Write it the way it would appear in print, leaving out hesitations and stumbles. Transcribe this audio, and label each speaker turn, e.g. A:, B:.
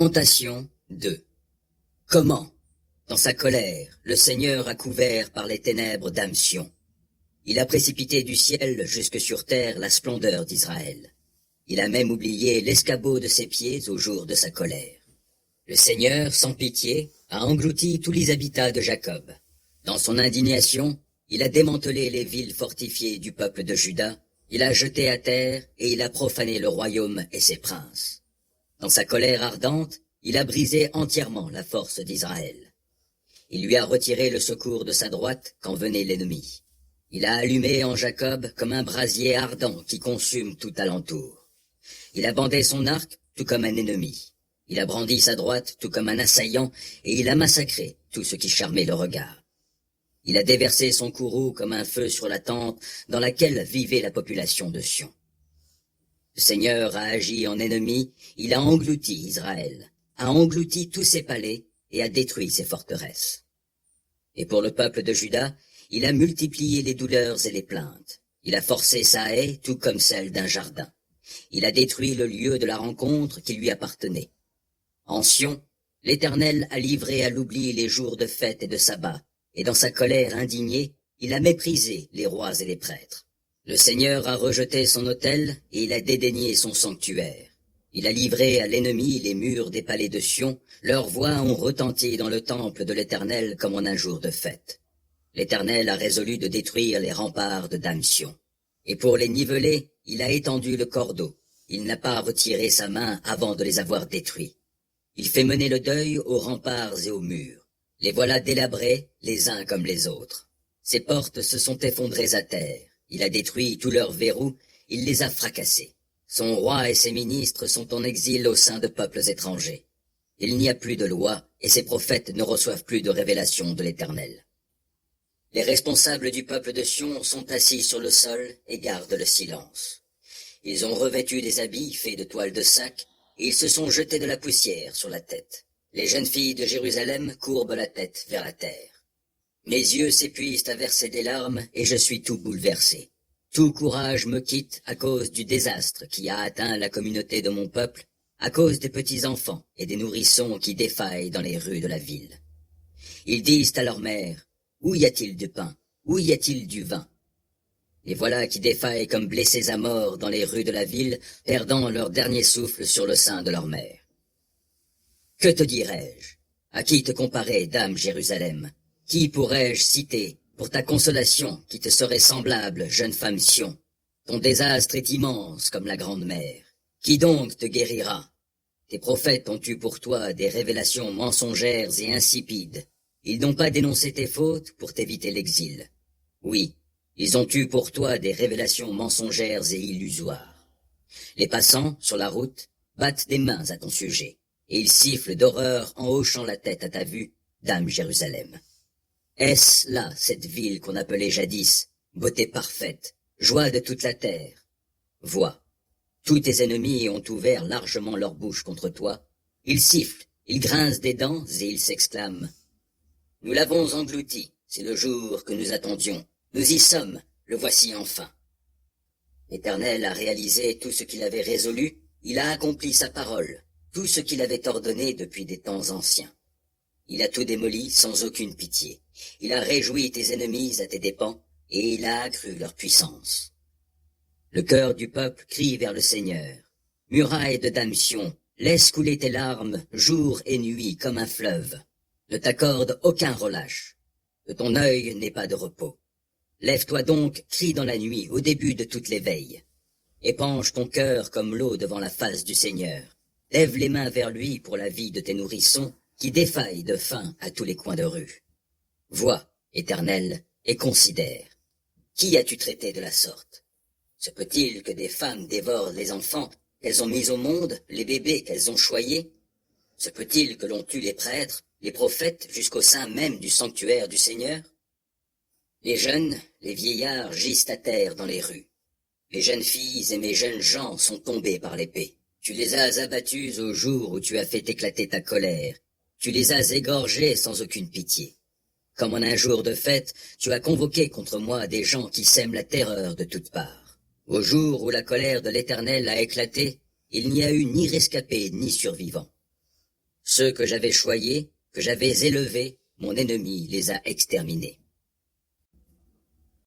A: Lamentation 2. Comment, dans sa colère, le Seigneur a couvert par les ténèbres d'Amsion. Il a précipité du ciel jusque sur terre la splendeur d'Israël. Il a même oublié l'escabeau de ses pieds au jour de sa colère. Le Seigneur, sans pitié, a englouti tous les habitats de Jacob. Dans son indignation, il a démantelé les villes fortifiées du peuple de Juda, il a jeté à terre et il a profané le royaume et ses princes. Dans sa colère ardente, il a brisé entièrement la force d'Israël. Il lui a retiré le secours de sa droite quand venait l'ennemi. Il a allumé en Jacob comme un brasier ardent qui consume tout alentour. Il a bandé son arc tout comme un ennemi. Il a brandi sa droite tout comme un assaillant et il a massacré tout ce qui charmait le regard. Il a déversé son courroux comme un feu sur la tente dans laquelle vivait la population de Sion. Le Seigneur a agi en ennemi, il a englouti Israël, a englouti tous ses palais et a détruit ses forteresses. Et pour le peuple de Juda, il a multiplié les douleurs et les plaintes. Il a forcé sa haie tout comme celle d'un jardin. Il a détruit le lieu de la rencontre qui lui appartenait. En Sion, l'Éternel a livré à l'oubli les jours de fête et de sabbat, et dans sa colère indignée, il a méprisé les rois et les prêtres. Le Seigneur a rejeté son autel et il a dédaigné son sanctuaire. Il a livré à l'ennemi les murs des palais de Sion, leurs voix ont retenti dans le temple de l'Éternel comme en un jour de fête. L'Éternel a résolu de détruire les remparts de Damsion. Et pour les niveler, il a étendu le cordeau. Il n'a pas retiré sa main avant de les avoir détruits. Il fait mener le deuil aux remparts et aux murs. Les voilà délabrés, les uns comme les autres. Ses portes se sont effondrées à terre. Il a détruit tous leurs verrous, il les a fracassés. Son roi et ses ministres sont en exil au sein de peuples étrangers. Il n'y a plus de loi, et ses prophètes ne reçoivent plus de révélation de l'Éternel. Les responsables du peuple de Sion sont assis sur le sol et gardent le silence. Ils ont revêtu des habits faits de toile de sac, et ils se sont jetés de la poussière sur la tête. Les jeunes filles de Jérusalem courbent la tête vers la terre. Mes yeux s'épuisent à verser des larmes et je suis tout bouleversé. Tout courage me quitte à cause du désastre qui a atteint la communauté de mon peuple, à cause des petits enfants et des nourrissons qui défaillent dans les rues de la ville. Ils disent à leur mère, « Où y a-t-il du pain? Où y a-t-il du vin ?» Les voilà qui défaillent comme blessés à mort dans les rues de la ville, perdant leur dernier souffle sur le sein de leur mère. Que te dirais-je? À qui te comparer, dame Jérusalem? Qui pourrais-je citer pour ta consolation qui te serait semblable, jeune femme Sion? Ton désastre est immense comme la grande mer. Qui donc te guérira? Tes prophètes ont eu pour toi des révélations mensongères et insipides. Ils n'ont pas dénoncé tes fautes pour t'éviter l'exil. Oui, ils ont eu pour toi des révélations mensongères et illusoires. Les passants, sur la route, battent des mains à ton sujet, et ils sifflent d'horreur en hochant la tête à ta vue, dame Jérusalem. Est-ce là cette ville qu'on appelait jadis, beauté parfaite, joie de toute la terre? Vois, tous tes ennemis ont ouvert largement leur bouche contre toi. Ils sifflent, ils grincent des dents et ils s'exclament. Nous l'avons englouti, c'est le jour que nous attendions. Nous y sommes, le voici enfin. L'Éternel a réalisé tout ce qu'il avait résolu, il a accompli sa parole, tout ce qu'il avait ordonné depuis des temps anciens. Il a tout démoli sans aucune pitié. Il a réjoui tes ennemis à tes dépens, et il a accru leur puissance. Le cœur du peuple crie vers le Seigneur. Muraille de Damsion, laisse couler tes larmes jour et nuit comme un fleuve. Ne t'accorde aucun relâche. De ton œil n'est pas de repos. Lève-toi donc, crie dans la nuit, au début de toutes les veilles. Épanche ton cœur comme l'eau devant la face du Seigneur. Lève les mains vers lui pour la vie de tes nourrissons, qui défaillent de faim à tous les coins de rue. Vois, Éternel, et considère. Qui as-tu traité de la sorte? Se peut-il que des femmes dévorent les enfants qu'elles ont mis au monde, les bébés qu'elles ont choyés? Se peut-il que l'on tue les prêtres, les prophètes, jusqu'au sein même du sanctuaire du Seigneur? Les jeunes, les vieillards gisent à terre dans les rues. Les jeunes filles et mes jeunes gens sont tombés par l'épée. Tu les as abattus au jour où tu as fait éclater ta colère. Tu les as égorgés sans aucune pitié. Comme en un jour de fête, tu as convoqué contre moi des gens qui sèment la terreur de toutes parts. Au jour où la colère de l'Éternel a éclaté, il n'y a eu ni rescapé ni survivant. Ceux que j'avais choyés, que j'avais élevés, mon ennemi les a exterminés.